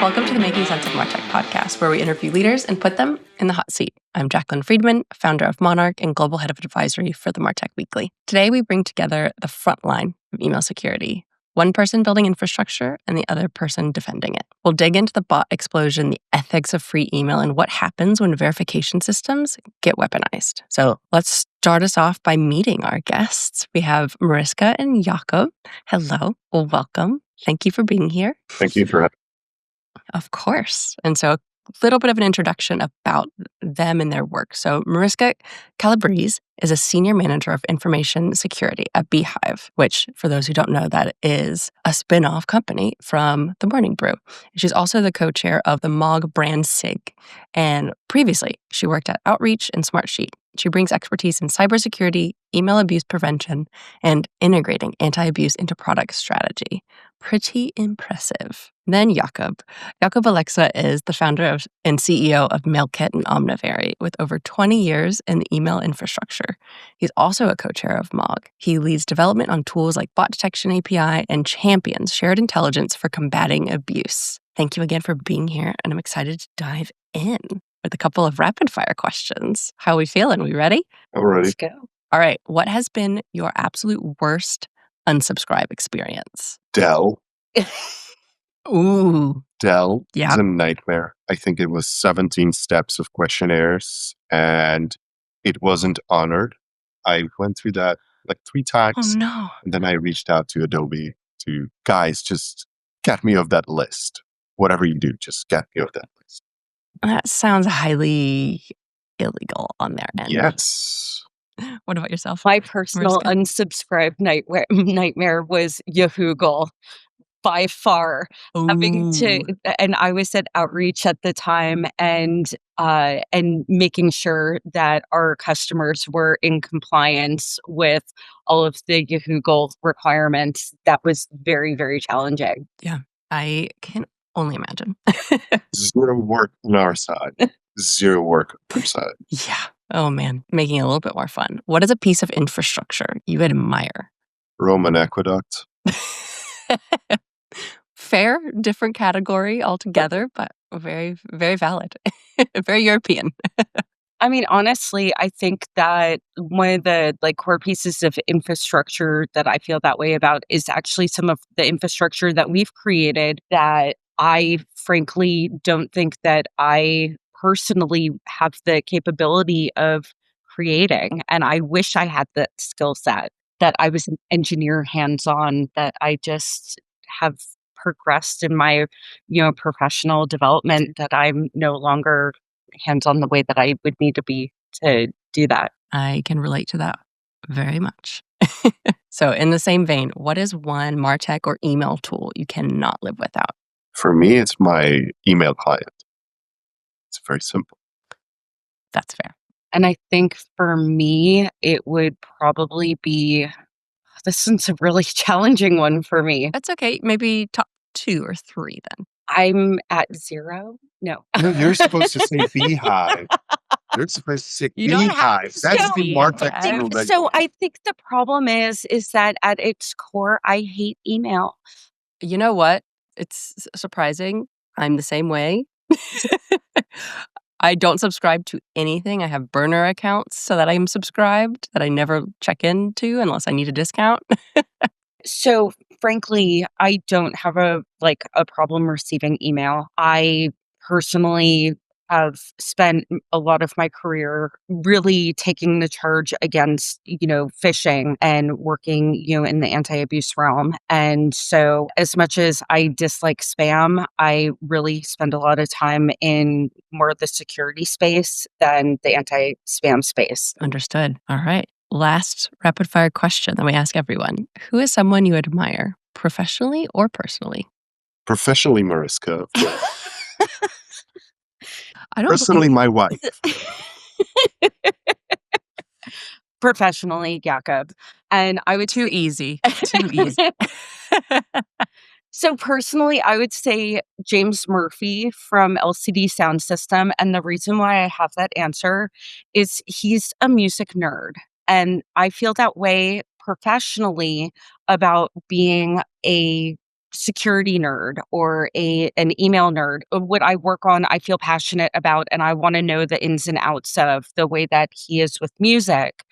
Welcome to the Making Sense of MarTech podcast, where we interview leaders and put them in the hot seat. I'm Jacqueline Friedman, founder of Monarch and global head of advisory for the MarTech Weekly. Today, we bring together the front line of email security. One person building infrastructure and the other person defending it. We'll dig into the bot explosion, the ethics of free email, and what happens when verification systems get weaponized. So let's start us off by meeting our guests. We have Mariska and Jakub. Hello. Well, welcome. Thank you for being here. Thank you for having me. Of course. And so a little bit of an introduction about them and their work. So Mariska Calabrese is a senior manager of information security at Beehiiv, which, for those who don't know, that is a spin-off company from The Morning Brew. She's also the co-chair of the MOG brand SIG. And previously, she worked at Outreach and Smartsheet. She brings expertise in cybersecurity, email abuse prevention, and integrating anti-abuse into product strategy. Pretty impressive. Then Jakub. Jakub Alexa is the founder and CEO of Mailkit and Omnivery, with over 20 years in the email infrastructure. He's also a co-chair of MOG. He leads development on tools like bot detection API and champions shared intelligence for combating abuse. Thank you again for being here, and I'm excited to dive in with a couple of rapid fire questions. How are we feeling? We ready? I'm ready. Let's go. All right. What has been your absolute worst unsubscribe experience? Dell. Ooh. Dell Yeah. is a nightmare. I think it was 17 steps of questionnaires and it wasn't honored. I went through that like 3 times. Oh, no. And then I reached out to Adobe to, guys, just get me off that list. Whatever you do, just get me off that list. That sounds highly illegal on their end. Yes. What about yourself? My personal Mariska? unsubscribe nightmare was Yahoogle by far. Having to, and I was at Outreach at the time, and making sure that our customers were in compliance with all of the Yahoogle requirements. That was very, very challenging. Yeah, I can only imagine. Zero work on our side. Zero work on our side. Yeah. Oh, man. Making it a little bit more fun. What is a piece of infrastructure you admire? Roman aqueduct. Fair, different category altogether, but very, very valid. Very European. I mean, honestly, I think that one of the core pieces of infrastructure that I feel that way about is actually some of the infrastructure that we've created that I frankly don't think that I personally have the capability of creating. And I wish I had that skill set, that I was an engineer hands-on, that I just have progressed in my, professional development, that I'm no longer hands-on the way that I would need to be to do that. I can relate to that very much. So in the same vein, what is one MarTech or email tool you cannot live without? For me, it's my email client. It's very simple. That's fair. And I think for me, it would probably be, this is a really challenging one for me. That's okay. Maybe top 2 or 3 then. I'm at 0. No. No, you're supposed to say Beehiiv. You're supposed to say You don't have Beehiiv. to That's say the MarTech Beehiiv. tool. that- So I think the problem is that at its core, I hate email. You know what? It's surprising. I'm the same way. I don't subscribe to anything. I have burner accounts so that I'm subscribed that I never check into unless I need a discount. So frankly, I don't have a problem receiving email. I personally have spent a lot of my career really taking the charge against, phishing and working, in the anti-abuse realm. And so as much as I dislike spam, I really spend a lot of time in more of the security space than the anti-spam space. Understood. All right. Last rapid fire question that we ask everyone. Who is someone you admire, professionally or personally? Professionally, Mariska. I don't Personally, my wife. Professionally, Jakub. And I would Too easy. Too easy. So personally, I would say James Murphy from LCD Sound System. And the reason why I have that answer is he's a music nerd. And I feel that way professionally about being a security nerd or an email nerd. What I work on, I feel passionate about, and I want to know the ins and outs of the way that he is with music.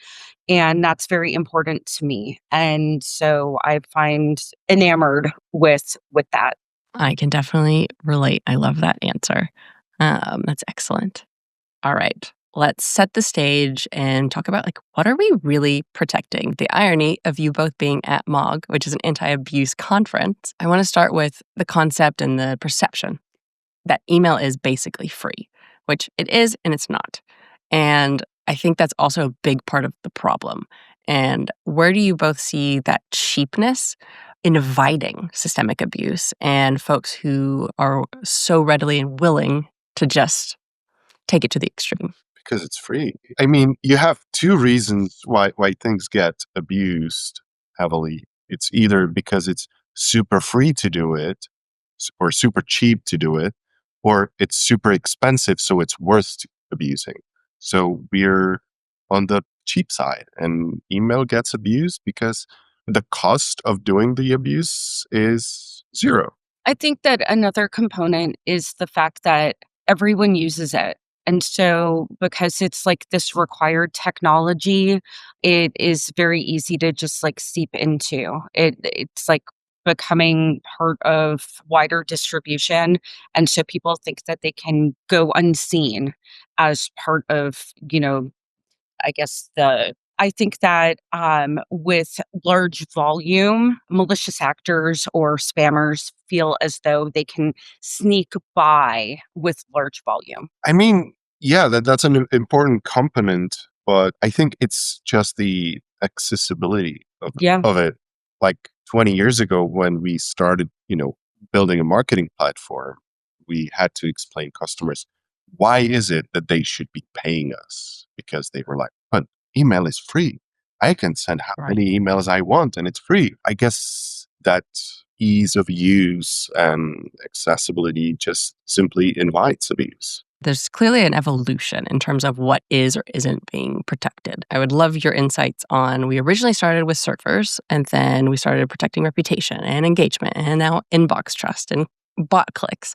And that's very important to me. And so I find enamored with that. I can definitely relate. I love that answer. That's excellent. All right. Let's set the stage and talk about what are we really protecting? The irony of you both being at MOG, which is an anti-abuse conference. I want to start with the concept and the perception that email is basically free, which it is and it's not. And I think that's also a big part of the problem. And where do you both see that cheapness inviting systemic abuse and folks who are so readily and willing to just take it to the extreme? Because it's free. I mean, you have two reasons why things get abused heavily. It's either because it's super free to do it, or super cheap to do it, or it's super expensive, so it's worth abusing. So we're on the cheap side, and email gets abused because the cost of doing the abuse is zero. I think that another component is the fact that everyone uses it. And so, because it's like this required technology, it is very easy to just like seep into it. It's like becoming part of wider distribution. And so people think that they can go unseen as part of, I guess I think that with large volume, malicious actors or spammers feel as though they can sneak by with large volume. I mean, yeah, that's an important component, but I think it's just the accessibility Yeah. of it. Like 20 years ago, when we started, building a marketing platform, we had to explain customers why is it that they should be paying us, because they were like, but email is free. I can send how Right. many emails I want and it's free. I guess that ease of use and accessibility just simply invites abuse. There's clearly an evolution in terms of what is or isn't being protected. I would love your insights on we originally started with servers, and then we started protecting reputation and engagement, and now inbox trust and bot clicks.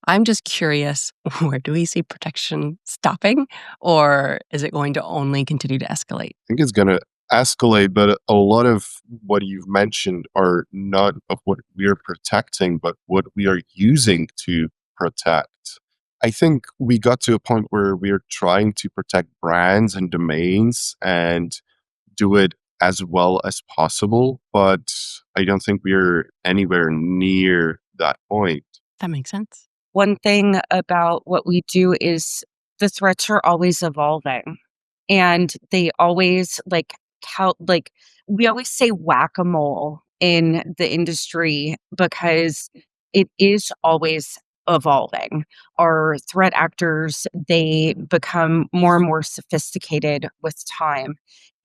I'm just curious, where do we see protection stopping, or is it going to only continue to escalate? Think it's going to escalate, but a lot of what you've mentioned are not of what we're protecting, but what we are using to protect. I think we got to a point where we're trying to protect brands and domains and do it as well as possible, but I don't think we're anywhere near that point. That makes sense. One thing about what we do is the threats are always evolving, and they always like we always say whack-a-mole in the industry because it is always evolving. Our threat actors, they become more and more sophisticated with time.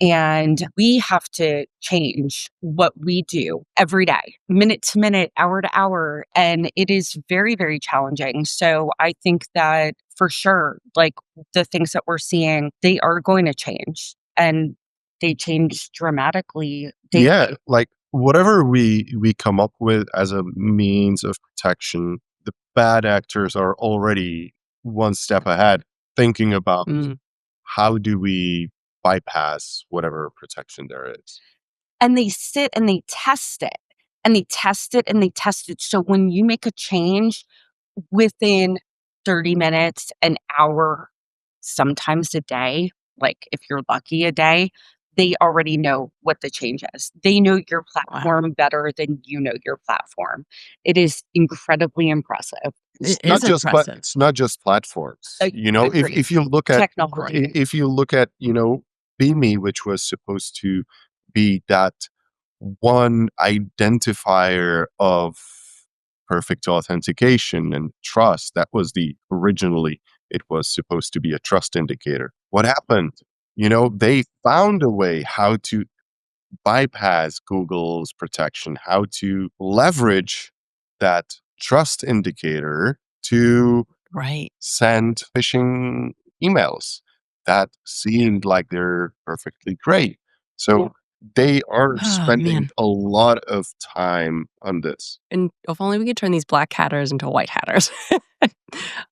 And we have to change what we do every day, minute to minute, hour to hour. And it is very, very challenging. So I think that for sure, like the things that we're seeing, they are going to change. And they change dramatically. Yeah, like whatever we come up with as a means of protection, the bad actors are already one step ahead, thinking about Mm, how do we bypass whatever protection there is. And they sit and they test it and they test it and they test it. So when you make a change within 30 minutes, an hour, sometimes a day, like if you're lucky, a day, they already know what the change is. They know your wow. platform better than you know your platform. It is incredibly impressive. It is impressive. It's not just platforms. Agreed. If you look at Technology. if you look at Beame, which was supposed to be that one identifier of perfect authentication and trust. That was the originally, it was supposed to be a trust indicator. What happened? They found a way how to bypass Google's protection, how to leverage that trust indicator to Right. send phishing emails that seemed like they're perfectly great. So They are Oh, spending man. a lot of time on this. And if only we could turn these black hatters into white hatters.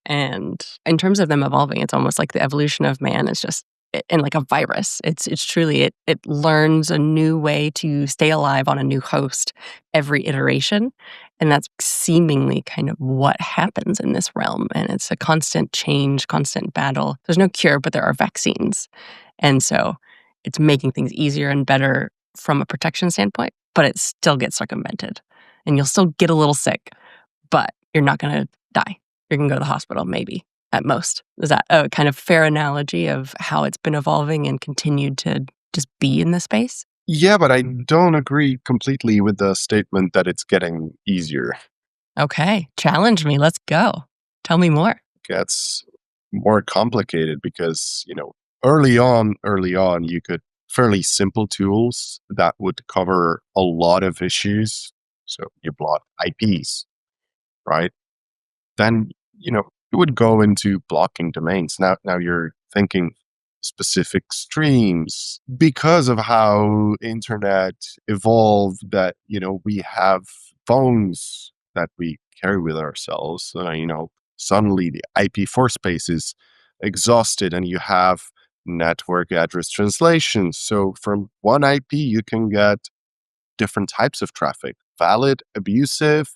And in terms of them evolving, it's almost like the evolution of man is just and like a virus. It's truly it learns a new way to stay alive on a new host every iteration. And that's seemingly kind of what happens in this realm. And it's a constant change, constant battle. There's no cure, but there are vaccines. And so it's making things easier and better from a protection standpoint, but it still gets circumvented. And you'll still get a little sick, but you're not going to die. You're going to go to the hospital, maybe, at most. Is that a kind of fair analogy of how it's been evolving and continued to just be in this space? Yeah, but I don't agree completely with the statement that it's getting easier. Okay, challenge me. Let's go. Tell me more. It gets more complicated because, early on, you could fairly simple tools that would cover a lot of issues. So you block IPs, right? Then, you would go into blocking domains. Now you're thinking specific streams because of how internet evolved that, we have phones that we carry with ourselves. Suddenly the IP4 space is exhausted and you have network address translation. So from one IP, you can get different types of traffic, valid, abusive,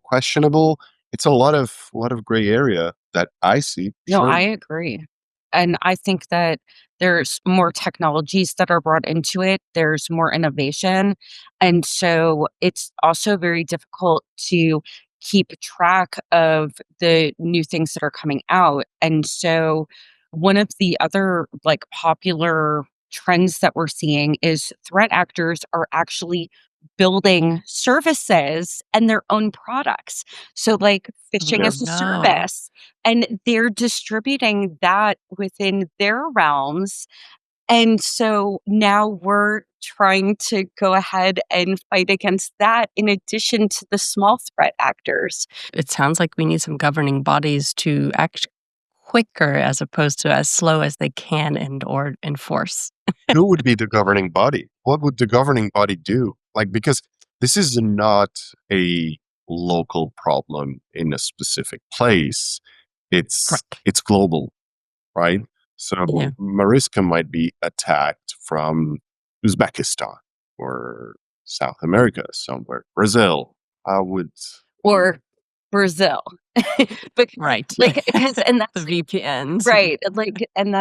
questionable. It's a lot of gray area that I see. No, Sure. I agree. And I think that there's more technologies that are brought into it, there's more innovation. And so it's also very difficult to keep track of the new things that are coming out. And so one of the other like popular trends that we're seeing is threat actors are actually building services and their own products. So like phishing Oh, as a no. service, and they're distributing that within their realms. And so now we're trying to go ahead and fight against that in addition to the small threat actors. It sounds like we need some governing bodies to act quicker as opposed to as slow as they can and or enforce. Who would be the governing body? What would the governing body do? Like, because this is not a local problem in a specific place. It's Correct. it's global, right? Yeah. So Mariska might be attacked from Uzbekistan or South America, somewhere, Brazil. I would. Or Brazil. But Right. like, because and The that's VPNs. right, like, and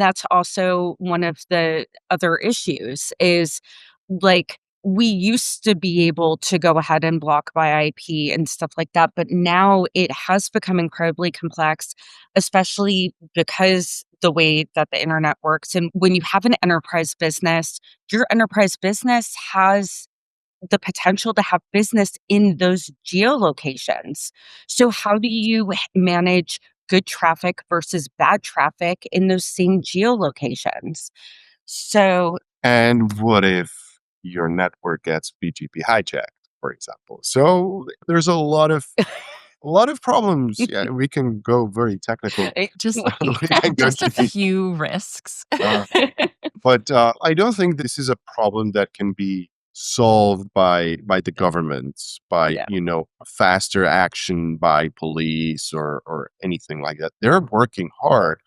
that's also one of the other issues is, like, we used to be able to go ahead and block by IP and stuff like that, but now it has become incredibly complex, especially because the way that the internet works, and when you have an enterprise business, your enterprise business has the potential to have business in those geolocations. So how do you manage good traffic versus bad traffic in those same geolocations? So And what if your network gets BGP hijacked, for example? So there's a lot of problems. Yeah, we can go very technical. Just We can go just a to the few risks. uh, but I don't think this is a problem that can be solved by the governments, by Yeah. faster action by police or anything like that. They're working hard,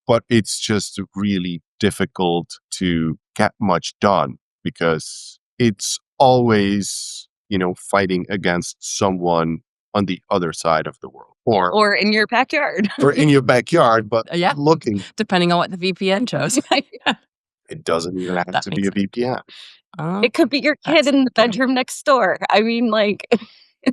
but it's just really difficult to get much done because it's always fighting against someone on the other side of the world or Or in your backyard. or in your backyard, but Yeah. looking. Depending on what the VPN chose. It doesn't even have That to be makes a sense. VPN. Oh, It could be your kid that's in the good. bedroom next door. I mean, like,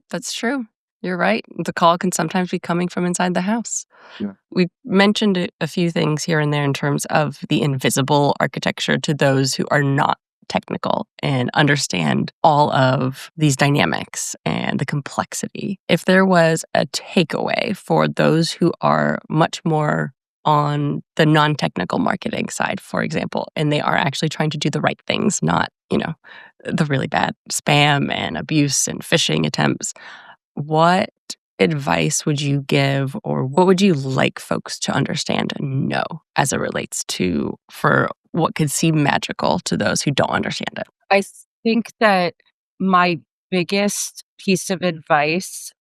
That's true. You're right. The call can sometimes be coming from inside the house. Yeah. We mentioned a few things here and there in terms of the invisible architecture to those who are not technical and understand all of these dynamics and the complexity. If there was a takeaway for those who are much more on the non-technical marketing side, for example, and they are actually trying to do the right things, not, the really bad spam and abuse and phishing attempts, what advice would you give, or what would you like folks to understand and know as it relates to for what could seem magical to those who don't understand it? I think that my biggest piece of advice,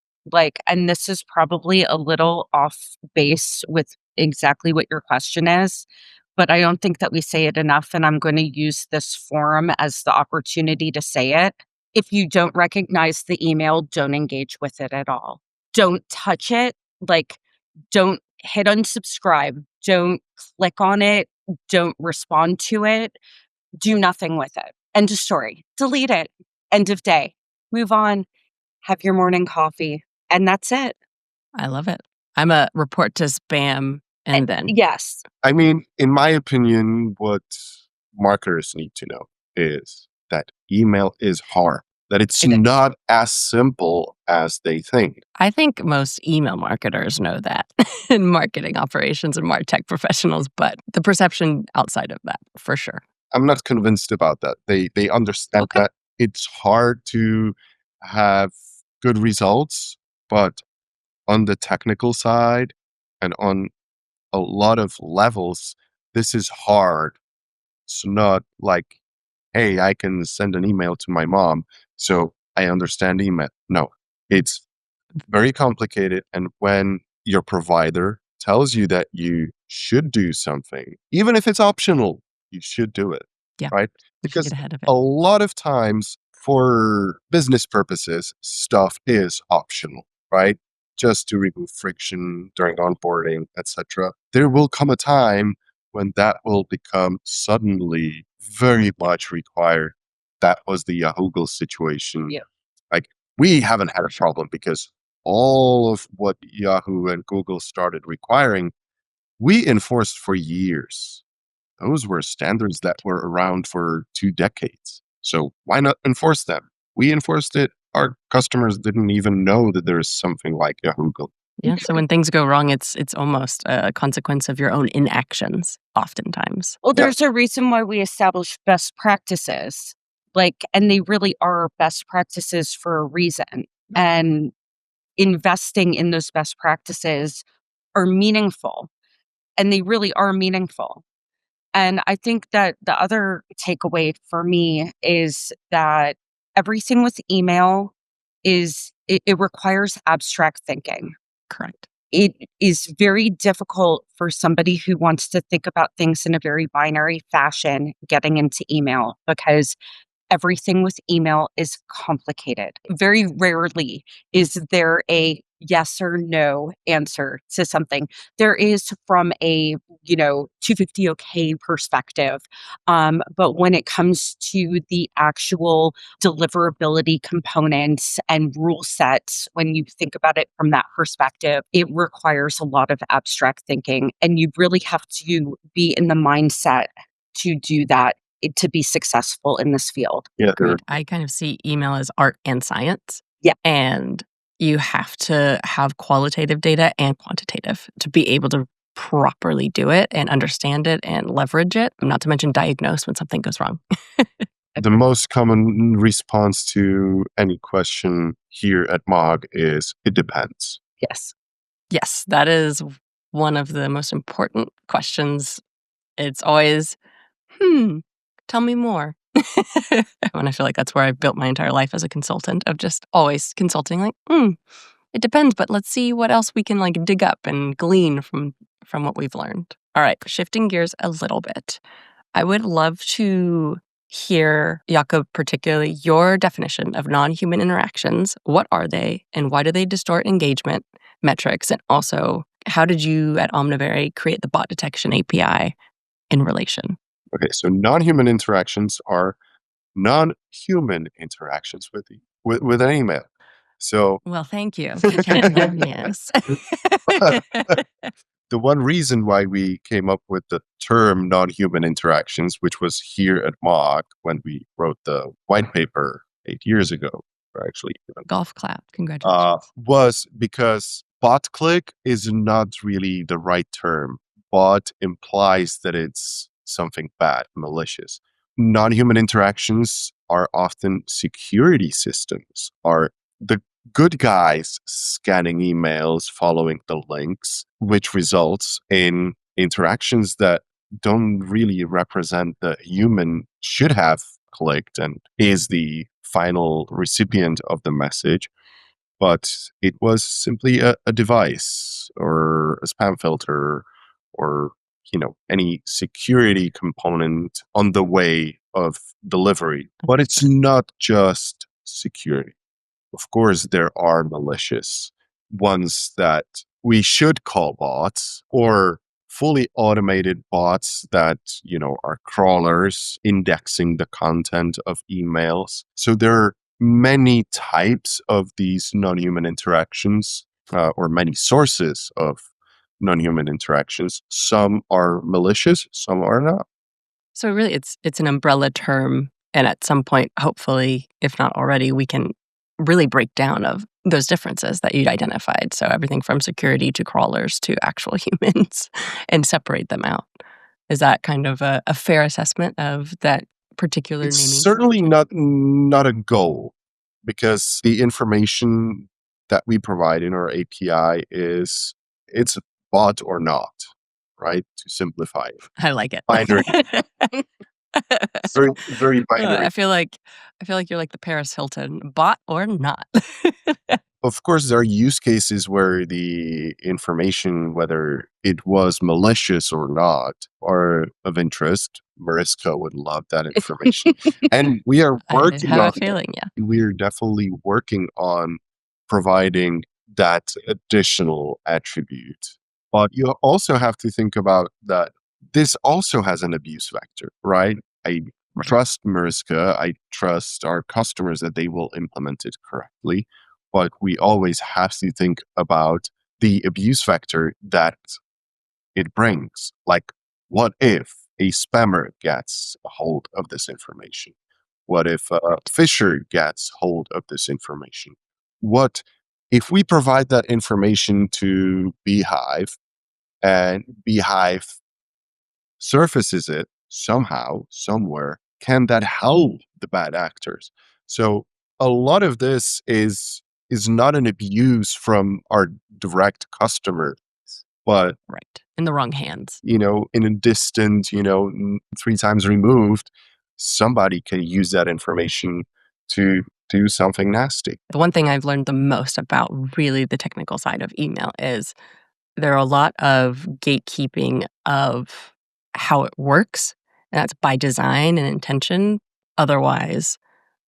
and this is probably a little off base with exactly what your question is, but I don't think that we say it enough. And I'm going to use this forum as the opportunity to say it. If you don't recognize the email, don't engage with it at all. Don't touch it. Don't hit unsubscribe. Don't click on it. Don't respond to it. Do nothing with it. End of story. Delete it. End of day. Move on. Have your morning coffee. And that's it. I love it. I'm a report to spam and then. Yes. I mean, in my opinion, what marketers need to know is that email is hard, that it's It is. not as simple as they think. I think most email marketers know that in marketing operations and MarTech professionals, but the perception outside of that, for sure. I'm not convinced about that. They understand Okay. that it's hard to have good results, but on the technical side and on a lot of levels, this is hard. It's not like, hey, I can send an email to my mom, so I understand email. No, it's very complicated. And when your provider tells you that you should do something, even if it's optional, you should do it. Yeah. Right? We should Because get ahead of it. a lot of times for business purposes, stuff is optional, right? Just to remove friction during onboarding, etc. There will come a time when that will become suddenly very much required. That was the Yahoo situation. Yeah. Like, we haven't had a problem because all of what Yahoo and Google started requiring, we enforced for years. Those were standards that were around for 2 decades. So why not enforce them? We enforced it. Our customers didn't even know that there's something like Yahoo. Yeah. So when things go wrong, it's almost a consequence of your own inactions, oftentimes. Well, there's a reason why we establish best practices. And they really are best practices for a reason. And investing in those best practices are meaningful. And they really are meaningful. And I think that the other takeaway for me is that everything with email it requires abstract thinking. Correct. It is very difficult for somebody who wants to think about things in a very binary fashion getting into email, because everything with email is complicated. Very rarely is there a yes or no answer to something. There is from a, 250 okay perspective. But when it comes to the actual deliverability components and rule sets, when you think about it from that perspective, it requires a lot of abstract thinking. And you really have to be in the mindset to do that, to be successful in this field. Yeah, Agreed. I kind of see email as art and science. Yeah. And you have to have qualitative data and quantitative to be able to properly do it and understand it and leverage it, not to mention diagnose when something goes wrong. the most common response to any question here at MOG is it depends. Yes. Yes, that is one of the most important questions. It's always, tell me more. And I feel like that's where I've built my entire life as a consultant, of just always consulting, it depends, but let's see what else we can dig up and glean from what we've learned. All right, shifting gears a little bit. I would love to hear, Jakub, particularly your definition of non-human interactions. What are they, and why do they distort engagement metrics? And also, how did you at Omnivery create the bot detection API in relation? Okay, so non-human interactions are non-human interactions with an email. So, well, thank you. Yes. the one reason why we came up with the term non-human interactions, which was here at MOG when we wrote the white paper 8 years ago, or actually golf clap, congratulations, was because bot click is not really the right term. Bot implies that it's something bad, malicious. Non-human interactions are often security systems, are the good guys scanning emails, following the links, which results in interactions that don't really represent the human should have clicked and is the final recipient of the message, but it was simply a device or a spam filter or any security component on the way of delivery. But it's not just security. Of course, there are malicious ones that we should call bots or fully automated bots that, are crawlers indexing the content of emails. So there are many types of these non-human interactions or many sources of non-human interactions. Some are malicious, some are not. So really it's an umbrella term, and at some point, hopefully, if not already, we can really break down of those differences that you'd identified. So everything from security to crawlers to actual humans and separate them out. Is that kind of a fair assessment of that particular It's naming certainly convention? not a goal, because the information that we provide in our API it's bought or not, right? To simplify it. I like it. Binary, very, very binary. I feel like you're like the Paris Hilton, bought or not. Of course, there are use cases where the information, whether it was malicious or not, are of interest. Mariska would love that information. And we are I working have on a feeling, yeah. we're definitely working on providing that additional attribute. But you also have to think about that this also has an abuse vector, right? I Right. trust Mariska, I trust our customers that they will implement it correctly. But we always have to think about the abuse vector that it brings. Like, what if a spammer gets a hold of this information? What if a fisher gets hold of this information? What if we provide that information to Beehiiv and Beehiiv surfaces it somehow, somewhere? Can that help the bad actors? So a lot of this is not an abuse from our direct customer, but Right. In the wrong hands. in a distant, 3 times removed, somebody can use that information to do something nasty. The one thing I've learned the most about really the technical side of email is there are a lot of gatekeeping of how it works, and that's by design and intention. Otherwise,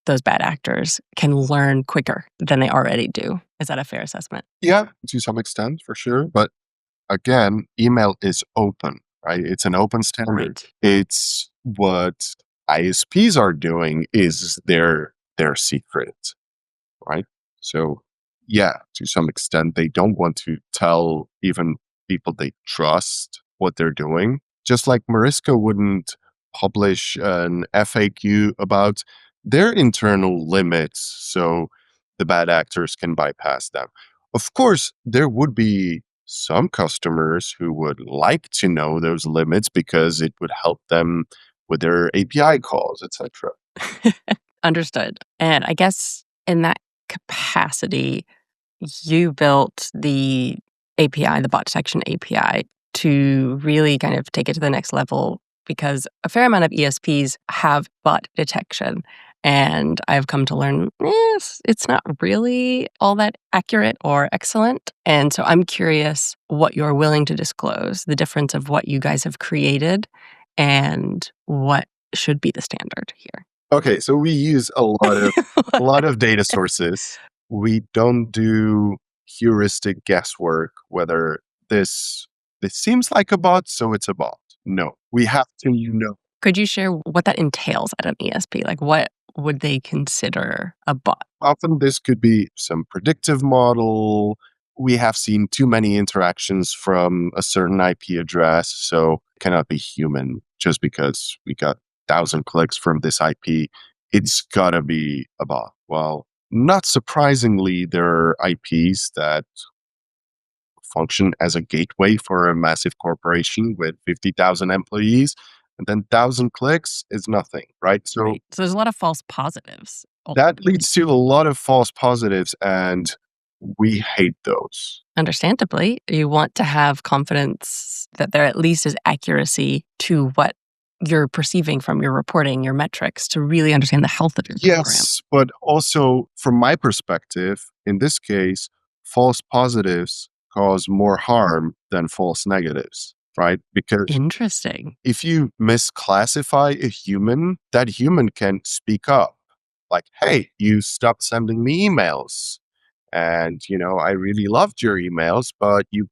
those bad actors can learn quicker than they already do. Is that a fair assessment? Yeah, to some extent, for sure. But again, email is open, right? It's an open standard. Right. It's what ISPs are doing is their secret, right? So yeah, to some extent, they don't want to tell even people they trust what they're doing. Just like Mariska wouldn't publish an FAQ about their internal limits so the bad actors can bypass them. Of course, there would be some customers who would like to know those limits because it would help them with their API calls, etc. Understood. And I guess in that capacity, you built the API, the bot detection API, to really kind of take it to the next level because a fair amount of ESPs have bot detection. And I've come to learn it's not really all that accurate or excellent. And so I'm curious what you're willing to disclose, the difference of what you guys have created and what should be the standard here. Okay, so we use a lot of data sources. We don't do heuristic guesswork whether this seems like a bot, so it's a bot. No, we have to Could you share what that entails at an ESP? Like, what would they consider a bot? Often this could be some predictive model. We have seen too many interactions from a certain IP address, so it cannot be human just because we got 1,000 clicks from this IP. It's gotta be a bot. Well, not surprisingly, there are IPs that function as a gateway for a massive corporation with 50,000 employees, and then 1,000 clicks is nothing, right? So Right. So there's a lot of false positives. That leads to a lot of false positives, and we hate those. Understandably, you want to have confidence that there at least is accuracy to what you're perceiving from your reporting, your metrics, to really understand the health of your program. Yes, but also from my perspective, in this case, false positives cause more harm than false negatives, right? Because Interesting. if you misclassify a human, that human can speak up. Like, hey, you stopped sending me emails. And, I really loved your emails, but you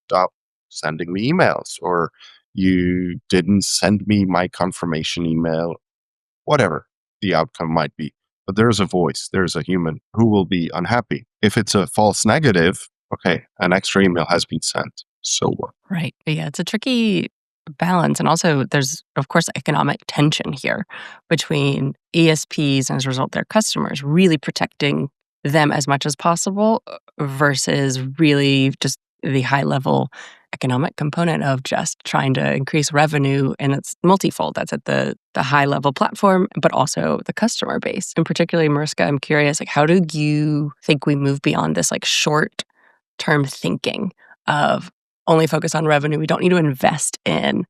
stopped sending me emails, or you didn't send me my confirmation email, whatever the outcome might be. But there's a voice, there's a human who will be unhappy. If it's a false negative, okay, an extra email has been sent. So what? Right. Yeah, it's a tricky balance. And also, there's, of course, economic tension here between ESPs and as a result, their customers really protecting them as much as possible versus really just the high level economic component of just trying to increase revenue. And it's multifold. That's at the high level platform, but also the customer base. And particularly, Mariska, I'm curious, like, how do you think we move beyond this like short term thinking of only focus on revenue? We don't need to invest in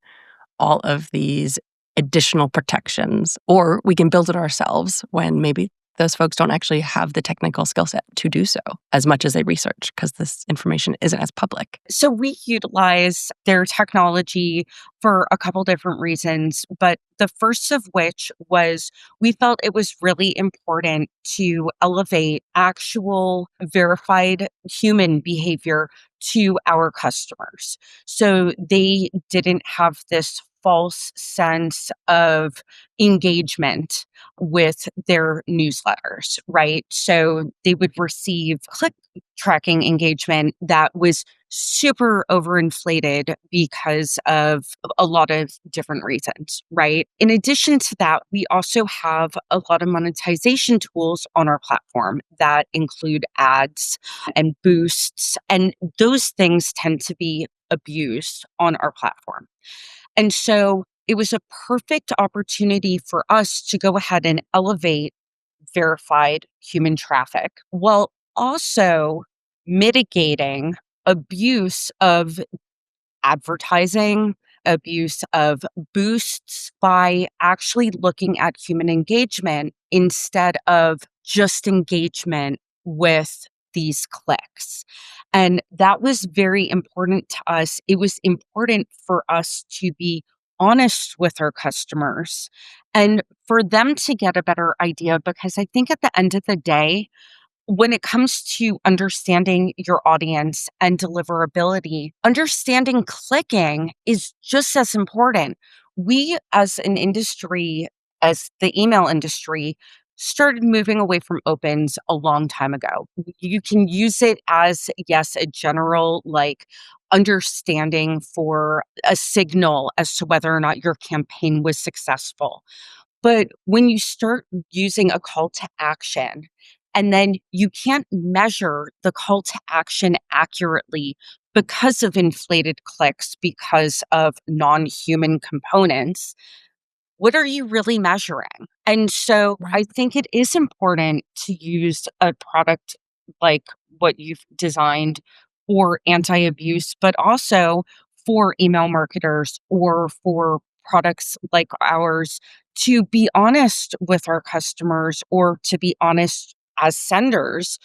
all of these additional protections, or we can build it ourselves when maybe those folks don't actually have the technical skill set to do so as much as they research because this information isn't as public. So we utilize their technology for a couple different reasons, but the first of which was we felt it was really important to elevate actual verified human behavior to our customers. So they didn't have this false sense of engagement with their newsletters, right? So they would receive click tracking engagement that was super overinflated because of a lot of different reasons, right? In addition to that, we also have a lot of monetization tools on our platform that include ads and boosts, and those things tend to be abused on our platform. And so it was a perfect opportunity for us to go ahead and elevate verified human traffic while also mitigating abuse of advertising, abuse of boosts by actually looking at human engagement instead of just engagement with these clicks. And that was very important to us. It was important for us to be honest with our customers and for them to get a better idea, because I think at the end of the day, when it comes to understanding your audience and deliverability, understanding clicking is just as important. We, as an industry, as the email industry, started moving away from opens a long time ago. You can use it as, yes, a general like understanding for a signal as to whether or not your campaign was successful. But when you start using a call to action, and then you can't measure the call to action accurately because of inflated clicks, because of non human components, what are you really measuring? And so I think it is important to use a product like what you've designed for anti abuse, but also for email marketers or for products like ours to be honest with our customers or to be honest as senders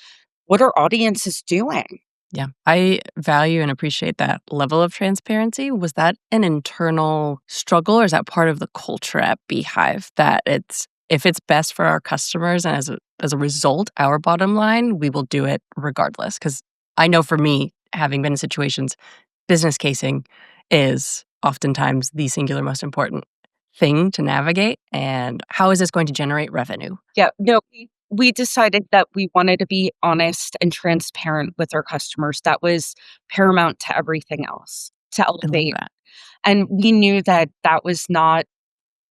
what our audience is doing. Yeah, I value and appreciate that level of transparency. Was that an internal struggle, or is that part of the culture at Beehiiv that it's if it's best for our customers and as a result, our bottom line, we will do it regardless? Because I know for me, having been in situations, business casing is oftentimes the singular most important thing to navigate. And how is this going to generate revenue? Yeah, no, we decided that we wanted to be honest and transparent with our customers. That was paramount to everything else, to I love elevate. that. And we knew that that was not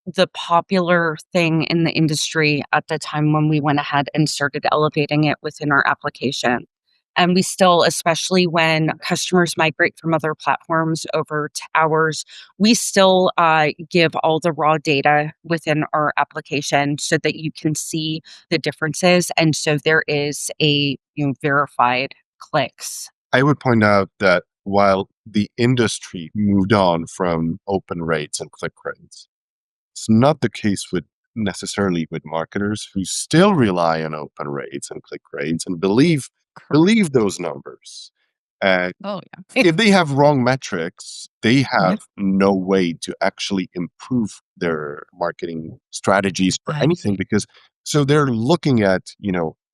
the popular thing in the industry at the time when we went ahead and started elevating it within our application. And we still, especially when customers migrate from other platforms over to ours, we still give all the raw data within our application so that you can see the differences. And so there is a verified clicks. I would point out that while the industry moved on from open rates and click rates, it's not the case with necessarily with marketers who still rely on open rates and click rates and believe those numbers. Uh, Oh, yeah. if they have wrong metrics, they have Yep. no way to actually improve their marketing strategies or I anything, agree. because so they're looking at,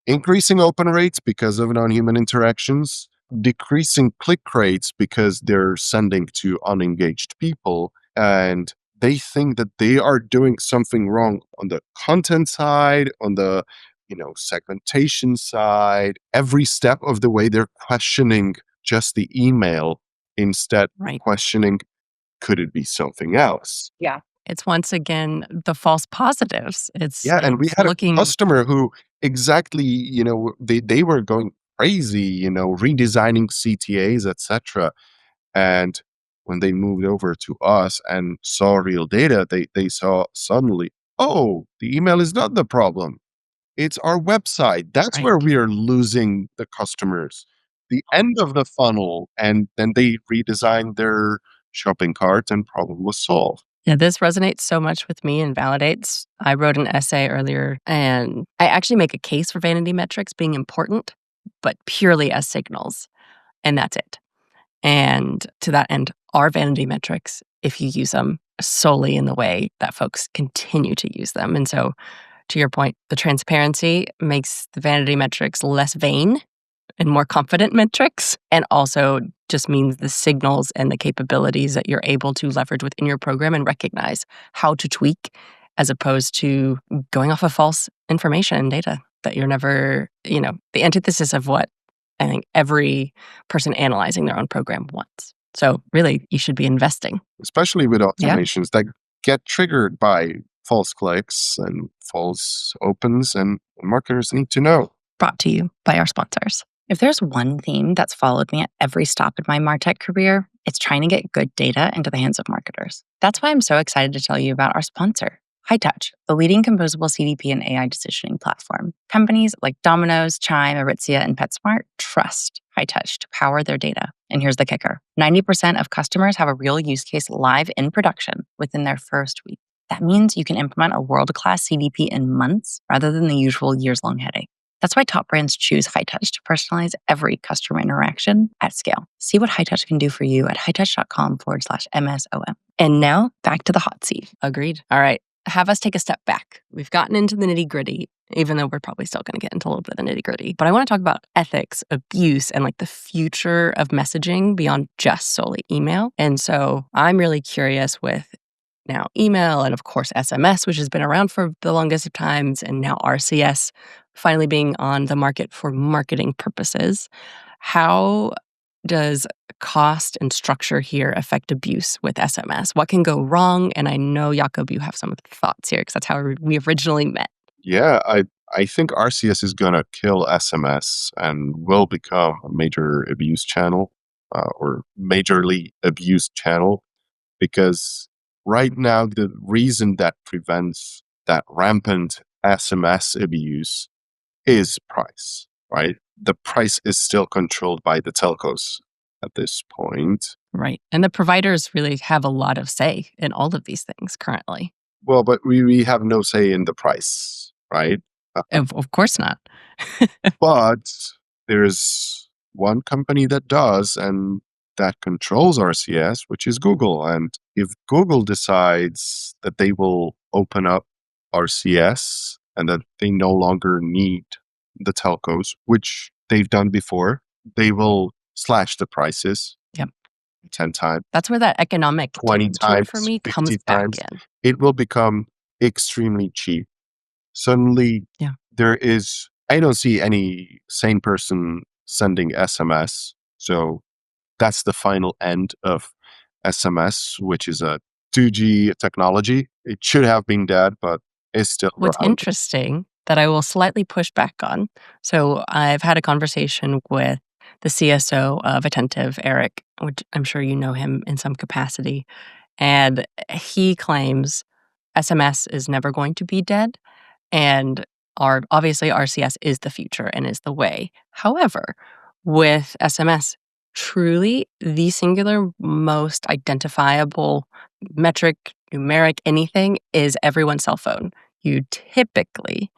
increasing open rates because of non-human interactions, decreasing click rates because they're sending to unengaged people, and they think that they are doing something wrong on the content side, on the segmentation side, every step of the way they're questioning just the email instead Right. questioning, could it be something else? Yeah. It's once again the false positives. It's Yeah, and we it's had a looking customer who exactly, they were going crazy, redesigning CTAs, etc. And when they moved over to us and saw real data, they saw suddenly, oh, the email is not the problem. It's our website. That's right. where we are losing the customers. The end of the funnel. And then they redesigned their shopping cart and problem was solved. Yeah, this resonates so much with me and validates. I wrote an essay earlier, and I actually make a case for vanity metrics being important, but purely as signals, and that's it. And to that end, are vanity metrics if you use them solely in the way that folks continue to use them. And so, to your point, the transparency makes the vanity metrics less vain and more confident metrics, and also just means the signals and the capabilities that you're able to leverage within your program and recognize how to tweak, as opposed to going off of false information and data that you're never, the antithesis of what I think every person analyzing their own program wants. So really, you should be investing. Especially with Yeah. automations that get triggered by false clicks and false opens, and marketers need to know. Brought to you by our sponsors. If there's one theme that's followed me at every stop in my MarTech career, it's trying to get good data into the hands of marketers. That's why I'm so excited to tell you about our sponsor, HighTouch, the leading composable CDP and AI decisioning platform. Companies like Domino's, Chime, Aritzia, and PetSmart trust HighTouch to power their data. And here's the kicker. 90% of customers have a real use case live in production within their first week. That means you can implement a world-class CDP in months rather than the usual years-long headache. That's why top brands choose HighTouch to personalize every customer interaction at scale. See what HighTouch can do for you at hightouch.com/MSOM. And now back to the hot seat. Agreed. All right. Have us take a step back. We've gotten into the nitty gritty, even though we're probably still going to get into a little bit of the nitty gritty. But I want to talk about ethics, abuse, and like the future of messaging beyond just solely email. And so I'm really curious with now email and of course SMS, which has been around for the longest of times, and now RCS finally being on the market for marketing purposes. How does cost and structure here affect abuse with SMS? What can go wrong? And I know, Jakub, you have some thoughts here because that's how we originally met. Yeah, I think RCS is going to kill SMS and will become a major abuse channel, or majorly abused channel, because right now the reason that prevents that rampant SMS abuse is price, right? The price is still controlled by the telcos at this point. Right. And the providers really have a lot of say in all of these things currently. Well, but we have no say in the price, right? Of course not. But there's one company that does, and that controls RCS, which is Google. And if Google decides that they will open up RCS and that they no longer need the telcos, which they've done before, they will slash the prices. Yep. 10 times, That's where that economic 20 gain tool times, for me 50 comes back times. in. It will become extremely cheap. Suddenly, Yeah. I don't see any sane person sending SMS. So that's the final end of SMS, which is a 2G technology. It should have been dead, but it's still What's around. interesting that I will slightly push back on. So I've had a conversation with the CSO of Attentive, Eric, which I'm sure you know him in some capacity. And he claims SMS is never going to be dead. And obviously RCS is the future and is the way. However, with SMS, truly the singular most identifiable metric, numeric, anything is everyone's cell phone. You typically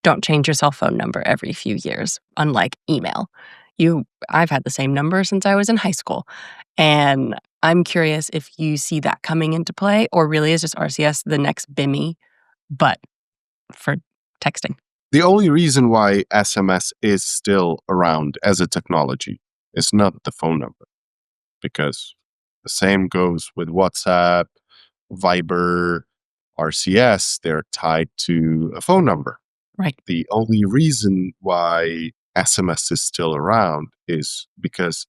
don't change your cell phone number every few years, unlike email. I've had the same number since I was in high school. And I'm curious if you see that coming into play, or really is just RCS the next BIMI, but for texting. The only reason why SMS is still around as a technology is not the phone number, because the same goes with WhatsApp, Viber, RCS. They're tied to a phone number. Right. The only reason why SMS is still around is because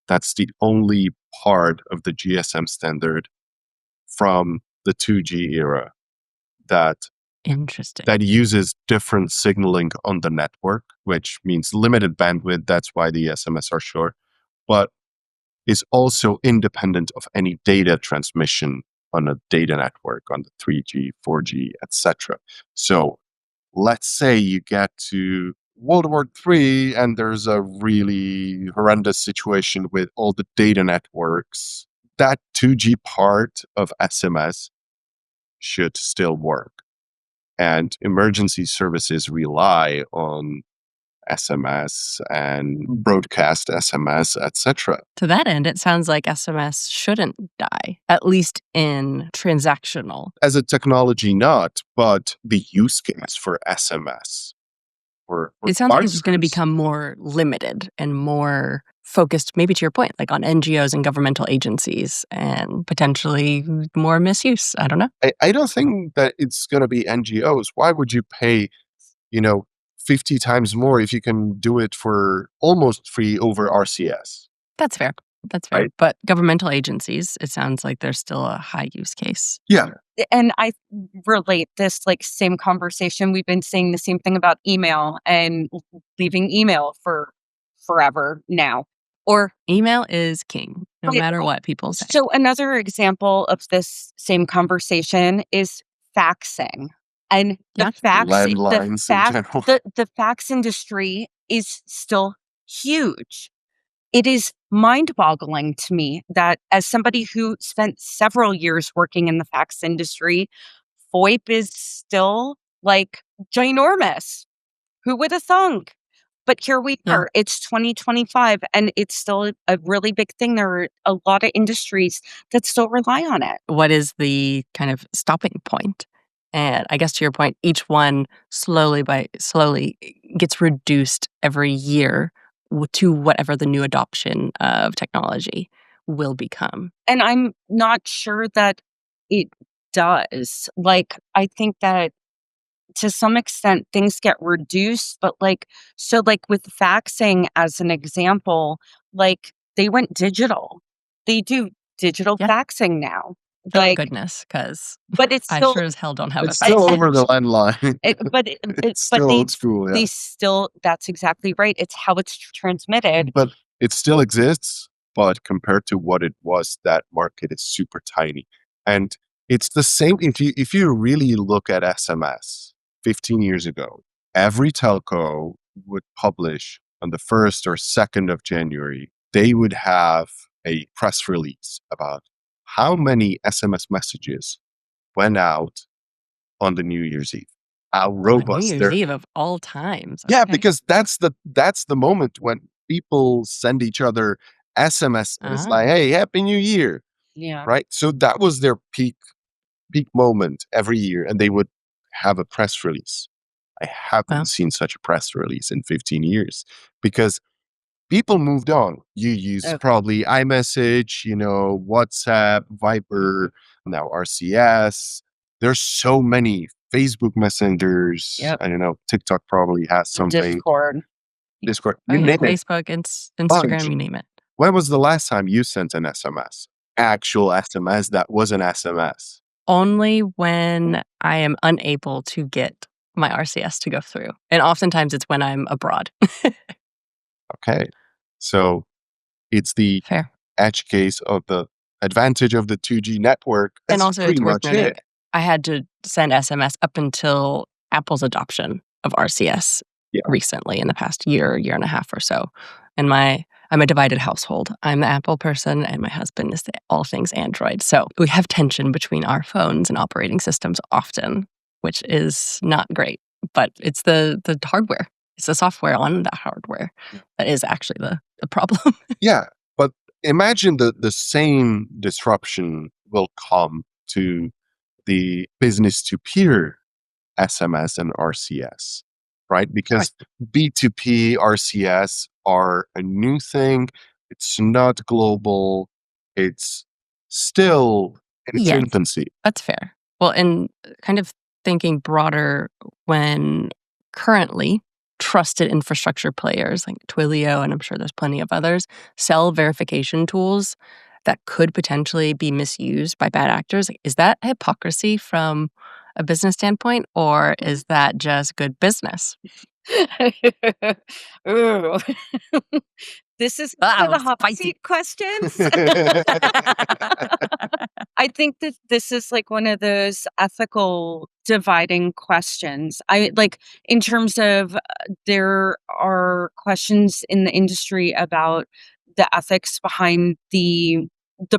that's the only part of the GSM standard from the 2G era that Interesting. uses different signaling on the network, which means limited bandwidth. That's why the SMS are short, but is also independent of any data transmission on a data network, on the 3G, 4G, etc. So let's say you get to World War III and there's a really horrendous situation with all the data networks. That 2G part of SMS should still work. And emergency services rely on SMS and broadcast SMS, etc. To that end, it sounds like SMS shouldn't die, at least in transactional. As a technology, not, but the use case for SMS. It sounds like it's just going to become more limited and more focused, maybe to your point, like on NGOs and governmental agencies, and potentially more misuse. I don't know. I don't think that it's going to be NGOs. Why would you pay, 50 times more if you can do it for almost free over RCS? That's fair. That's fair. Right. But governmental agencies, it sounds like there's still a high use case. Yeah. And I relate this same conversation. We've been saying the same thing about email and leaving email for forever now. Or email is king, no Right. matter what people say. So another example of this same conversation is faxing. And the Landlines in general. the fax industry is still huge. It is mind-boggling to me that, as somebody who spent several years working in the fax industry, VoIP is still ginormous. Who would have thunk? But here we are. It's 2025, and it's still a really big thing. There are a lot of industries that still rely on it. What is the kind of stopping point? And I guess to your point, each one slowly gets reduced every year to whatever the new adoption of technology will become. And I'm not sure that it does. I think that to some extent things get reduced, but with faxing as an example, they went digital. They do digital faxing now. Thank goodness, because but it's I still, sure as hell don't have It's a fax. still over the landline. it's still old school. Yeah. They still, that's exactly right. It's how it's transmitted. But it still exists, but compared to what it was, that market is super tiny. And it's the same if you really look at SMS 15 years ago, every telco would publish on the 1st or 2nd of January, they would have a press release about how many SMS messages went out on the New Year's Eve. How robust. New Year's Eve of all times. Yeah, Okay. because that's the moment when people send each other SMS and it's like, hey, Happy New Year. Yeah. Right? So that was their peak moment every year, and they would have a press release. I haven't seen such a press release in 15 years because people moved on. You use probably iMessage, WhatsApp, Viber, now RCS. There's so many Facebook messengers. Yep. I don't know. TikTok probably has something. Discord. You name it. Facebook, Instagram, Bunch. you name it. When was the last time you sent an SMS? Actual SMS that was an SMS? Only when I am unable to get my RCS to go through. And oftentimes it's when I'm abroad. Okay. So it's the Fair. edge case of the advantage of the 2G network. And That's also, pretty it's worth much noting, it. I had to send SMS up until Apple's adoption of RCS Yeah. recently in the past year and a half or so. And I'm a divided household. I'm the Apple person, and my husband is all things Android. So we have tension between our phones and operating systems often, which is not great. But it's the hardware. It's the software on that hardware that is actually the problem. Yeah. But imagine the same disruption will come to the business to peer SMS and RCS, right? Because B2P RCS are a new thing. It's not global. It's still in its Yes. infancy. That's fair. Well, and kind of thinking broader, when currently trusted infrastructure players like Twilio, and I'm sure there's plenty of others, sell verification tools that could potentially be misused by bad actors, is that hypocrisy from a business standpoint, or is that just good business? Ooh. This is one of the hot Spicy. seat questions. I think that this is like one of those ethical dividing questions. I like in terms of there are questions in the industry about the ethics behind the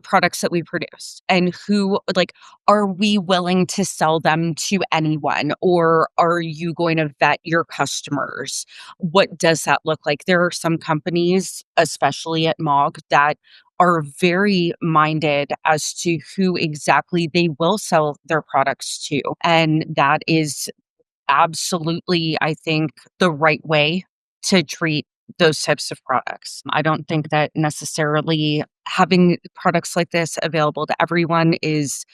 products that we produce and who like are we willing to sell them to anyone, or are you going to vet your customers? What does that look like? There are some companies, especially at Mog, that are very minded as to who exactly they will sell their products to. And that is absolutely, I think, the right way to treat those types of products. I don't think that necessarily having products like this available to everyone is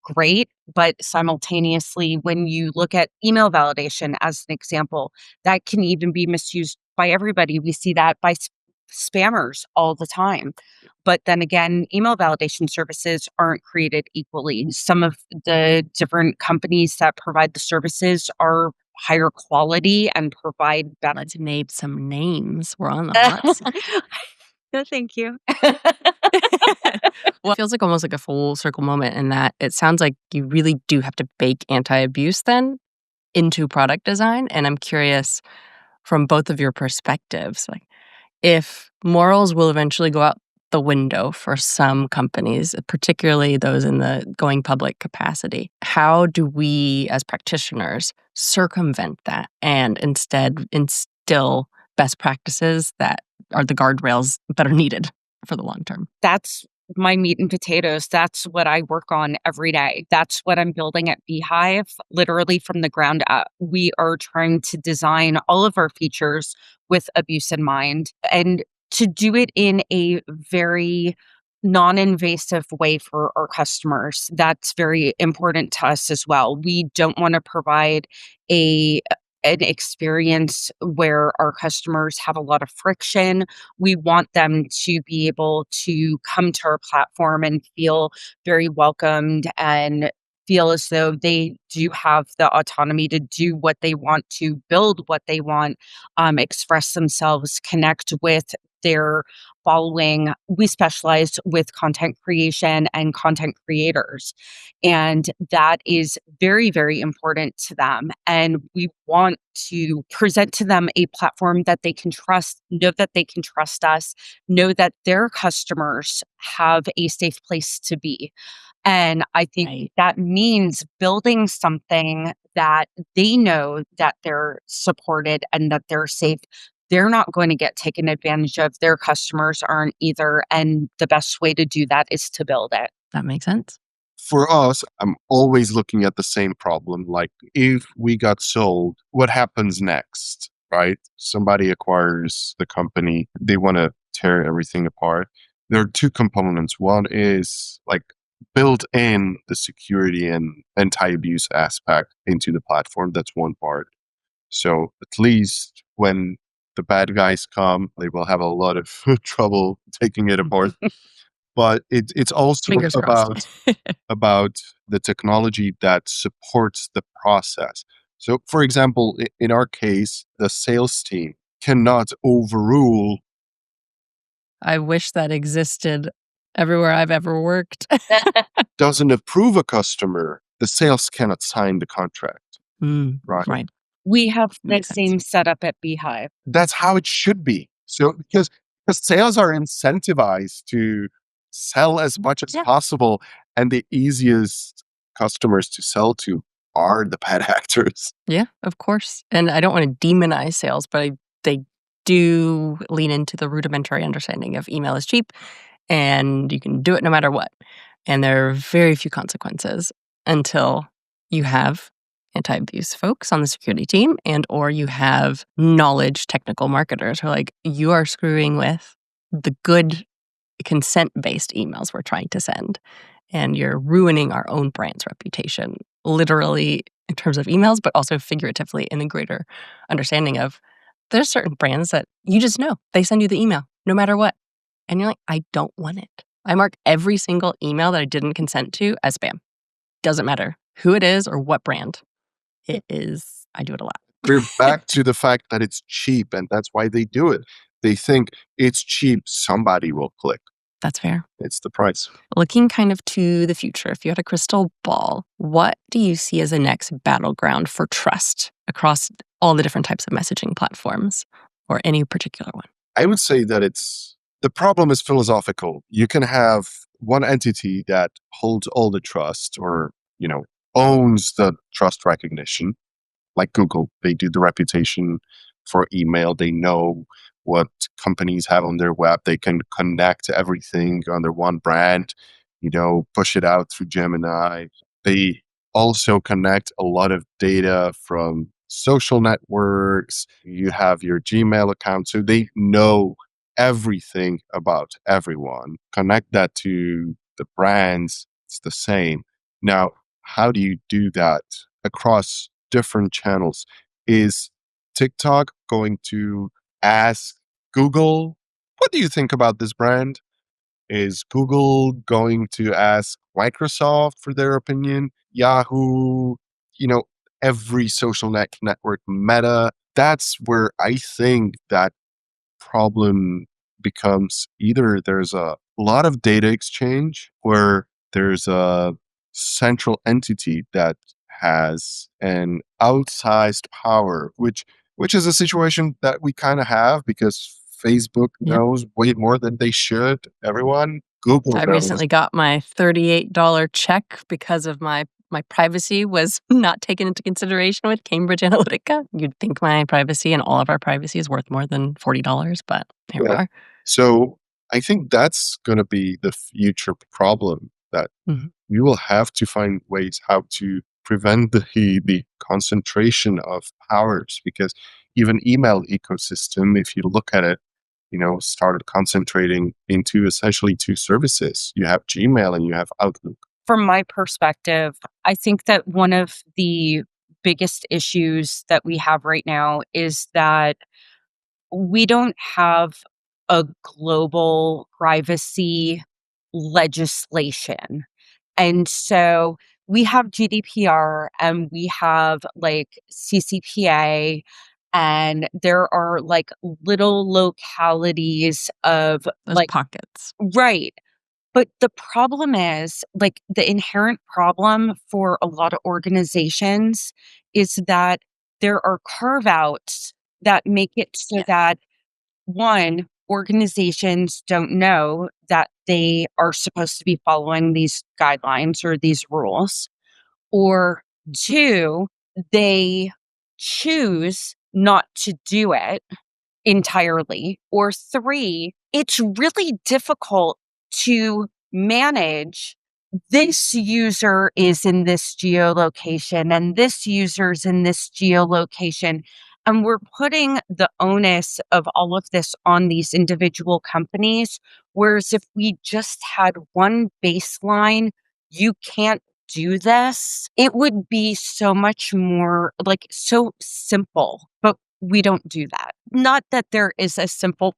great, but simultaneously, when you look at email validation as an example, that can even be misused by everybody. We see that by spammers all the time. But then again, email validation services aren't created equally. Some of the different companies that provide the services are higher quality and provide better. Let's name some names. We're on the hot seat. No, thank you. Well, it feels like almost like a full circle moment in that it sounds like you really do have to bake anti-abuse then into product design. And I'm curious from both of your perspectives, like if morals will eventually go out the window for some companies, particularly those in the going public capacity, how do we as practitioners circumvent that and instead instill best practices that are the guardrails that are needed for the long term? That's my meat and potatoes. That's what I work on every day. That's what I'm building at Beehiiv, literally from the ground up. We are trying to design all of our features with abuse in mind and to do it in a very non-invasive way for our customers. That's very important to us as well. We don't want to provide a an experience where our customers have a lot of friction. We want them to be able to come to our platform and feel very welcomed and feel as though they do have the autonomy to do what they want, to build what they want, express themselves, connect with their following. We specialize with content creation and content creators. And that is very, very important to them. And we want to present to them a platform that they can trust, know that they can trust us, know that their customers have a safe place to be. And I think Right. that means building something that they know that they're supported and that they're safe. They're not going to get taken advantage of. Their customers aren't either. And the best way to do that is to build it. That makes sense. For us, I'm always looking at the same problem. Like, if we got sold, what happens next, right? Somebody acquires the company, they want to tear everything apart. There are two components. One is like build in the security and anti-abuse aspect into the platform. That's one part. So at least when the bad guys come, they will have a lot of trouble taking it apart. But it's also Fingers crossed. about the technology that supports the process. So, for example, in our case, the sales team cannot overrule I wish that existed everywhere I've ever worked. Doesn't approve a customer, the sales cannot sign the contract. Right. Right. We have the Makes sense. same setup at Beehiiv. That's how it should be. So because sales are incentivized to sell as much as possible, and the easiest customers to sell to are the bad actors. Yeah, of course. And I don't want to demonize sales, but they do lean into the rudimentary understanding of email is cheap and you can do it no matter what. And there are very few consequences until you have anti-abuse folks on the security team and or you have knowledge technical marketers who are like, you are screwing with the good consent-based emails we're trying to send. And you're ruining our own brand's reputation, literally in terms of emails, but also figuratively in the greater understanding of there's certain brands that you just know. They send you the email no matter what. And you're like, I don't want it. I mark every single email that I didn't consent to as spam. Doesn't matter who it is or what brand it is. I do it a lot. We're back to the fact that it's cheap, and that's why they do it. They think it's cheap, somebody will click. That's fair. It's the price. Looking kind of to the future, if you had a crystal ball, what do you see as the next battleground for trust across all the different types of messaging platforms or any particular one? I would say that the problem is philosophical. You can have one entity that holds all the trust or, owns the trust recognition, like Google. They do the reputation for email. They know what companies have on their web. They can connect everything under one brand, push it out through Gemini. They also connect a lot of data from social networks. You have your Gmail account, so they know everything about everyone. Connect that to the brands, it's the same. Now, how do you do that across different channels? Is TikTok going to ask Google, what do you think about this brand? Is Google going to ask Microsoft for their opinion? Yahoo, every social network, Meta. That's where I think that problem becomes either there's a lot of data exchange or there's a central entity that has an outsized power, which is a situation that we kind of have because Facebook knows way more than they should. Everyone, Google I knows. recently got my $38 check because of my privacy was not taken into consideration with Cambridge Analytica. You'd think my privacy and all of our privacy is worth more than $40, but here we are. So I think that's going to be the future problem, that we will have to find ways how to prevent the concentration of powers, because even email ecosystem, if you look at it, started concentrating into essentially two services. You have Gmail and you have Outlook. From my perspective, I think that one of the biggest issues that we have right now is that we don't have a global privacy legislation. And so we have GDPR and we have CCPA, and there are little localities of Those pockets. Right. But the problem is, the inherent problem for a lot of organizations is that there are carve-outs that make it so that, one, organizations don't know that they are supposed to be following these guidelines or these rules, or two, they choose not to do it entirely, or three, it's really difficult to manage. This user is in this geolocation and this user's in this geolocation. And we're putting the onus of all of this on these individual companies. Whereas if we just had one baseline, you can't do this, it would be so much more so simple. But we don't do that. Not that there is a simple,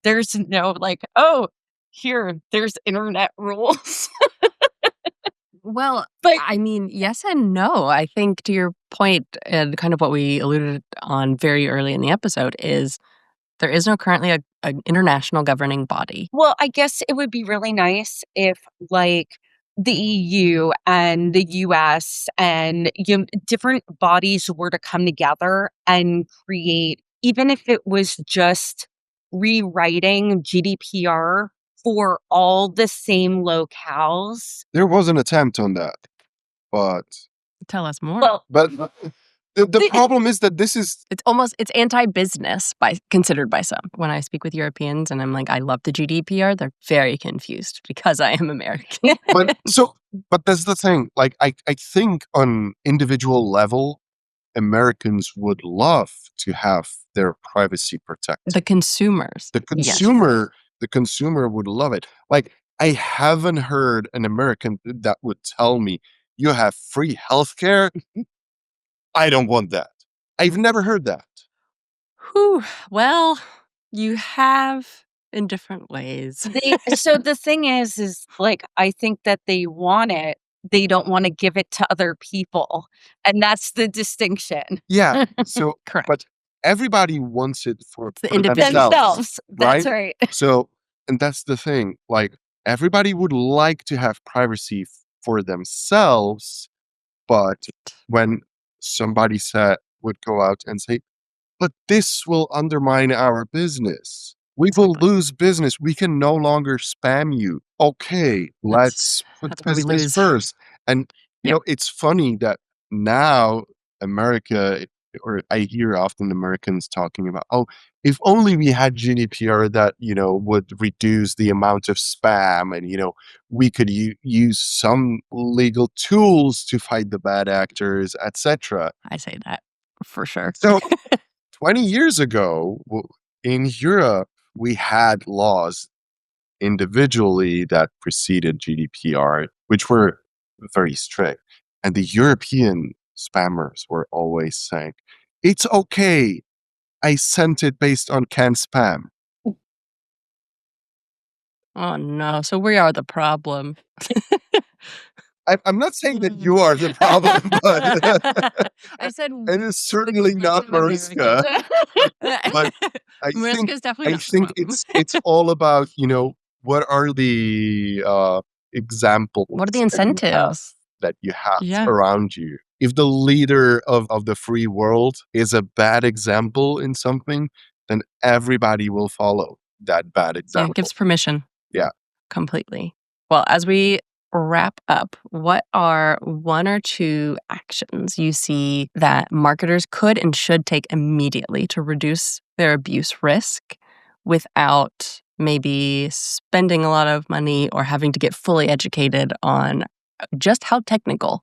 there's no oh, here, there's internet rules. Well, I mean, yes and no. I think to your point, and kind of what we alluded on very early in the episode, is there is no currently a an international governing body. Well, I guess it would be really nice if, like, the EU and the US and different bodies were to come together and create, even if it was just rewriting GDPR for all the same locales. There was an attempt on that, but Tell us more. Well, the problem is that this is it's anti-business considered by some. When I speak with Europeans and I'm like, I love the GDPR, they're very confused because I am American. but that's the thing. Like I think on individual level, Americans would love to have their privacy protected. The consumers. The consumer would love it. Like I haven't heard an American that would tell me you have free healthcare. I don't want that. I've never heard that. Whew. Well, you have in different ways. So the thing is like, I think that they want it. They don't want to give it to other people. And that's the distinction. Yeah. So, Correct. but everybody wants it for the individual. Themselves. That's right? right. So, and that's the thing. Like everybody would like to have privacy for themselves, but when somebody would go out and say, but this will undermine our business. We will lose business. We can no longer spam you. Okay, let's put that's where we business lose. first. And, you know, it's funny that now America, or I hear often Americans talking about, oh, if only we had GDPR that, you know, would reduce the amount of spam and, you know, we could use some legal tools to fight the bad actors, etc. I say that for sure. So 20 years ago in Europe, we had laws individually that preceded GDPR, which were very strict. And the European spammers were always saying, it's okay. I sent it based on canned spam. Oh, no. So we are the problem. I'm not saying that you are the problem, but I said it is certainly not Mariska. But I Mariska think is definitely not the think problem. it's all about, you know, what are the examples? What are the incentives that you have Yeah. around you? If the leader of the free world is a bad example in something, then everybody will follow that bad Yeah, example. it gives permission. Yeah. Completely. Well, as we wrap up, what are one or two actions you see that marketers could and should take immediately to reduce their abuse risk without maybe spending a lot of money or having to get fully educated on just how technical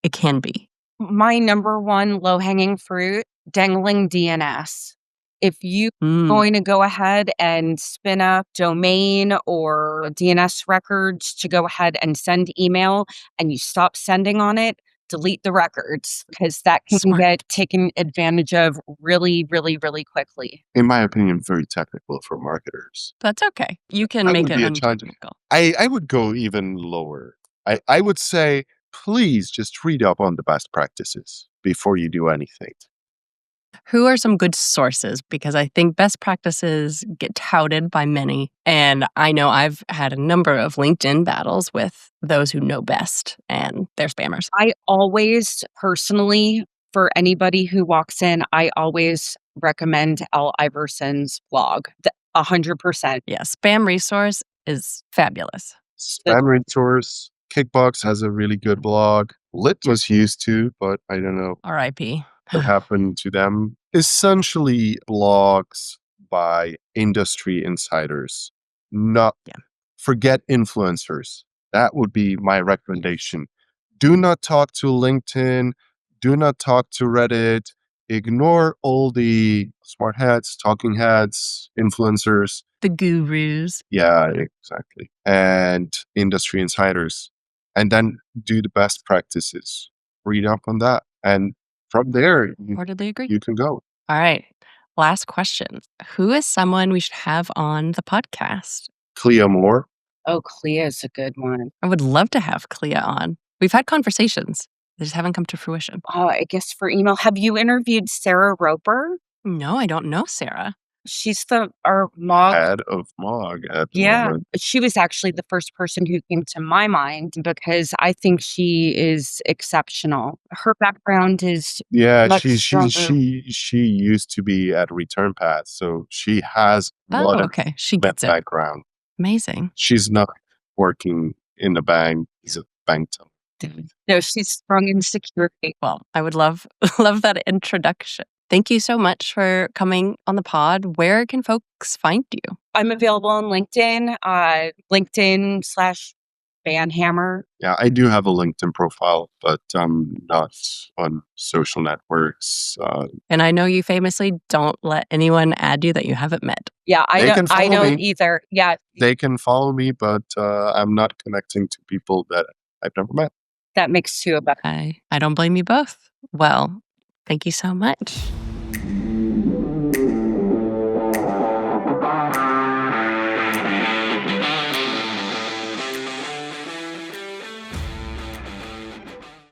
it can be? My number one low-hanging fruit, dangling DNS. If you're going to go ahead and spin up domain or DNS records to go ahead and send email and you stop sending on it, delete the records because that can Smart. get taken advantage of really, really, really quickly. In my opinion, very technical for marketers. That's okay. You can That make would it be a challenge. untechnical. I would go even lower. I would say, please just read up on the best practices before you do anything. Who are some good sources? Because I think best practices get touted by many. And I know I've had a number of LinkedIn battles with those who know best, and they're spammers. I always personally, for anybody who walks in, I always recommend Al Iverson's blog, 100%. Yeah, Spam Resource is fabulous. Spam Resource, Kickbox has a really good blog. Litmus used to, but I don't know R.I.P. what happened to them. Essentially, blogs by industry insiders. Forget influencers. That would be my recommendation. Do not talk to LinkedIn. Do not talk to Reddit. Ignore all the smart heads, talking heads, influencers. The gurus. Yeah, exactly. And industry insiders. And then do the best practices. Read up on that. And from there, Totally agree. you can go. All right. Last question. Who is someone we should have on the podcast? Clea Moore. Oh, Clea is a good one. I would love to have Clea on. We've had conversations. They just haven't come to fruition. Oh, I guess for email. Have you interviewed Sarah Roper? No, I don't know Sarah. She's our MOG. Head of MOG at the Yeah, moment. she was actually the first person who came to my mind because I think she is exceptional. Her background is Yeah, much she she stronger. she she used to be at Return Path, so she has a lot Oh, of okay. She that gets it. background. Amazing. She's not working in the bank. He's a bank teller. No, she's strong in security. Well, I would love love that introduction. Thank you so much for coming on the pod. Where can folks find you? I'm available on LinkedIn, LinkedIn/Banhammer. Yeah, I do have a LinkedIn profile, but I'm not on social networks. And I know you famously don't let anyone add you that you haven't met. Yeah, They can I follow don't me. either. Yeah, They can follow me, but I'm not connecting to people that I've never met. that makes two of us. I don't blame you both. Well, thank you so much.